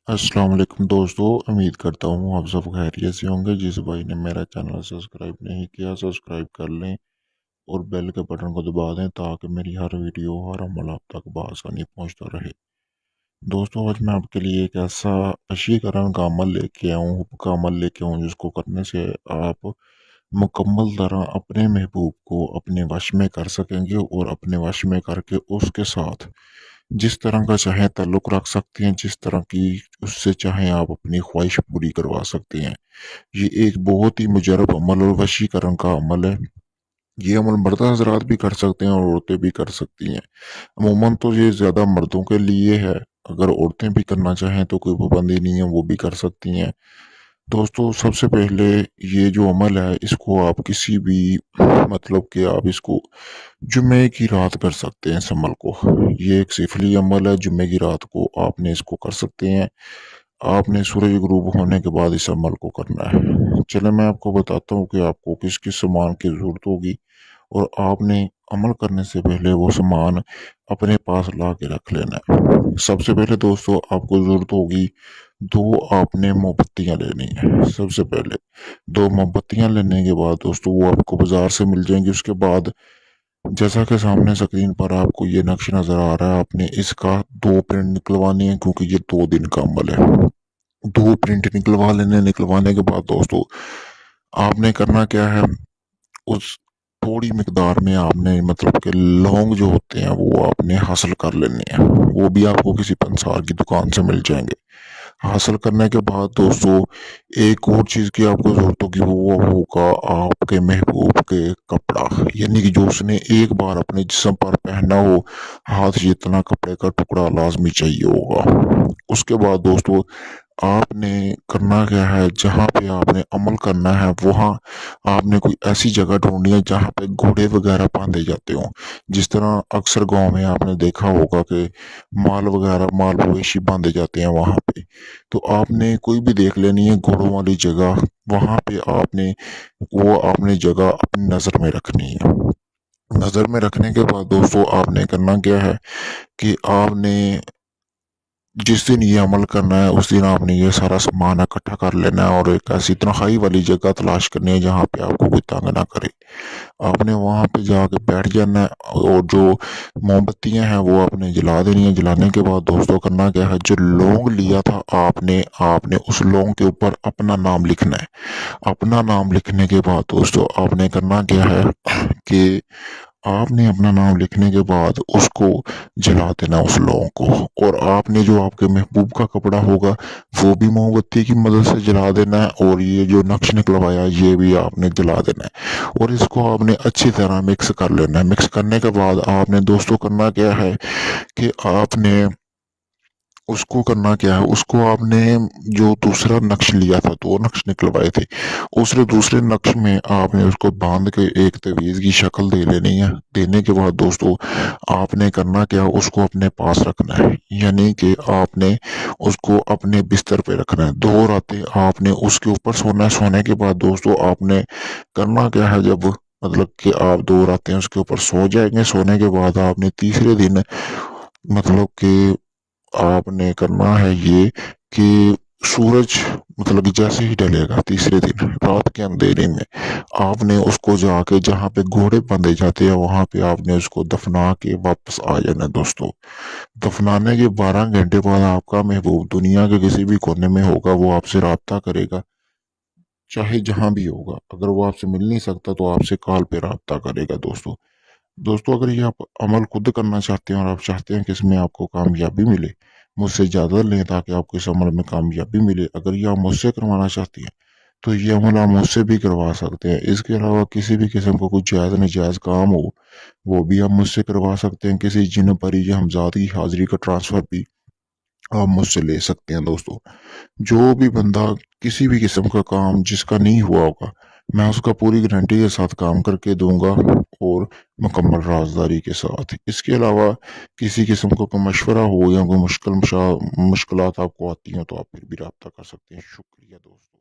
अस्सलाम वालेकुम दोस्तों। उम्मीद करता हूँ आप सब खैरियत से होंगे। जिस भाई ने मेरा चैनल सब्सक्राइब नहीं किया सब्सक्राइब कर लें और बेल के बटन को दबा दें ताकि मेरी हर वीडियो हर अमल आप तक बआसानी पहुँचता रहे। दोस्तों आज मैं आपके लिए एक ऐसा वशीकरण का अमल लेके आऊँ का अमल लेके आऊँ जिसको करने से आप मुकम्मल तरह अपने महबूब को अपने वश में कर सकेंगे और अपने वश में करके उसके साथ जिस तरह का चाहे ताल्लुक़ रख सकते हैं, जिस तरह की उससे चाहे आप अपनी ख्वाहिश पूरी करवा सकते हैं। ये एक बहुत ही मुजरब अमल और वशीकरण का अमल है। ये अमल मर्द हज़रात भी कर सकते हैं और औरतें भी कर सकती हैं। अमूमन तो ये ज़्यादा मर्दों के लिए है, अगर औरतें भी करना चाहें तो कोई पाबंदी नहीं है, वो भी कर सकती हैं। दोस्तों सबसे पहले ये जो अमल है इसको आप किसी भी मतलब कि आप इसको जुम्मे की रात कर सकते हैं इस अमल को। ये एक सिफली अमल है, जुम्मे की रात को आपने इसको कर सकते हैं। आपने सूरज गुरूब होने के बाद इस अमल को करना है। चले मैं आपको बताता हूँ कि आपको किस किस सामान की ज़रूरत होगी और आपने अमल करने से पहले वो सामान अपने पास ला के रख लेना है। सबसे पहले दोस्तों आपको ज़रूरत होगी दो आपने मोमबत्तियाँ लेनी है। सबसे पहले दो मोमबत्तियाँ लेने के बाद दोस्तों वो आपको बाज़ार से मिल जाएंगी। उसके बाद जैसा कि सामने स्क्रीन पर आपको ये नक्श नज़र आ रहा है, आपने इसका दो प्रिंट निकलवानी है क्योंकि ये 2 दिन का अमल है। दो प्रिंट निकलवाने के बाद दोस्तों आपने करना क्या है, उस थोड़ी मिकदार में आपने मतलब कि लौंग जो होते हैं वो आपने हासिल कर लेने हैं। वो भी आपको किसी पंसार की दुकान से मिल जाएंगे। हासिल करने के बाद दोस्तों एक और चीज़ की आपको ज़रूरत होगी, वो होगा आपके महबूब के कपड़ा, यानी कि जो उसने एक बार अपने जिस्म पर पहना हो। हाथ जितना कपड़े का टुकड़ा लाजमी चाहिए होगा। उसके बाद दोस्तों आपने करना क्या है, जहाँ पे आपने अमल करना है वहाँ आपने कोई ऐसी जगह ढूंढनी है जहाँ पे घोड़े वगैरह बांधे जाते हों। जिस तरह अक्सर गांव में आपने देखा होगा कि माल मवेशी बांधे जाते हैं वहाँ पे। तो आपने कोई भी देख लेनी है घोड़ों वाली जगह, वहाँ पे आपने जगह अपनी नज़र में रखनी है। नज़र में रखने के बाद दोस्तों आपने करना क्या है कि आपने जिस दिन ये अमल करना है उस दिन आपने ये सारा सामान इकट्ठा कर लेना है और एक ऐसी तन्हाई वाली जगह तलाश करनी है जहाँ पे आपको कोई तंग ना करे। आपने वहाँ पे जाके बैठ जाना है और जो मोमबत्तियां हैं वो आपने जला देनी है। जलाने के बाद दोस्तों करना क्या है, जो लौंग लिया था आपने आपने उस लौंग के ऊपर अपना नाम लिखना है। अपना नाम लिखने के बाद दोस्तों आपने करना क्या है कि आपने अपना नाम लिखने के बाद उसको जला देना उस लौंग को। और आपने जो आपके महबूब का कपड़ा होगा वो भी मोमबत्ती की मदद से जला देना है और ये जो नक्श निकलवाया ये भी आपने जला देना है और इसको आपने अच्छी तरह मिक्स कर लेना है। मिक्स करने के बाद आपने दोस्तों करना क्या है कि आपने उसको करना क्या है, उसको आपने जो दूसरा नक्श लिया था, दो नक्श निकलवाए थे, उस दूसरे नक्श में आपने उसको बांध के एक तवीज़ की शक्ल दे लेनी है। देने के बाद दोस्तों आपने करना क्या, उसको अपने पास रखना है, यानी कि आपने उसको अपने बिस्तर पे रखना है। 2 रातें आपने उसके ऊपर सोना है। सोने के बाद दोस्तों आपने करना क्या है, जब मतलब कि आप 2 रातें उसके ऊपर सो जाएंगे, सोने के बाद आपने तीसरे दिन मतलब कि आपने करना है ये कि सूरज मतलब कि जैसे ही ढलेगा तीसरे दिन रात के अंधेरे में आपने उसको जाके जहाँ पे घोड़े बांधे जाते हैं वहां पे आपने उसको दफना के वापस आ जाना दोस्तों। दफनाने के 12 घंटे बाद आपका महबूब दुनिया के किसी भी कोने में होगा, वो आपसे राब्ता करेगा, चाहे जहां भी होगा। अगर वो आपसे मिल नहीं सकता तो आपसे कॉल पे राब्ता करेगा दोस्तों। दोस्तों अगर ये आप अमल खुद करना चाहते हैं और आप चाहते हैं कि इसमें आपको कामयाबी मिले, मुझसे इजाज़त लें ताकि आपको इस अमल में कामयाबी मिले। अगर ये आप मुझसे करवाना चाहते हैं तो ये अमल आप मुझसे भी करवा सकते हैं। इसके अलावा किसी भी किस्म का कोई जायज़ नाजायज़ काम हो वो भी आप मुझसे करवा सकते हैं। किसी जिन परी या हमजाद की हाजिरी का ट्रांसफ़र भी आप मुझसे ले सकते हैं दोस्तों। जो भी बंदा किसी भी किस्म का काम जिसका नहीं हुआ होगा मैं उसका पूरी गारंटी के साथ काम करके दूंगा और मुकम्मल राजदारी के साथ। इसके अलावा किसी किस्म का कोई मशवरा हो या कोई मुश्किलात आपको आती हैं तो आप फिर भी रब्ता कर सकते हैं। शुक्रिया दोस्तों।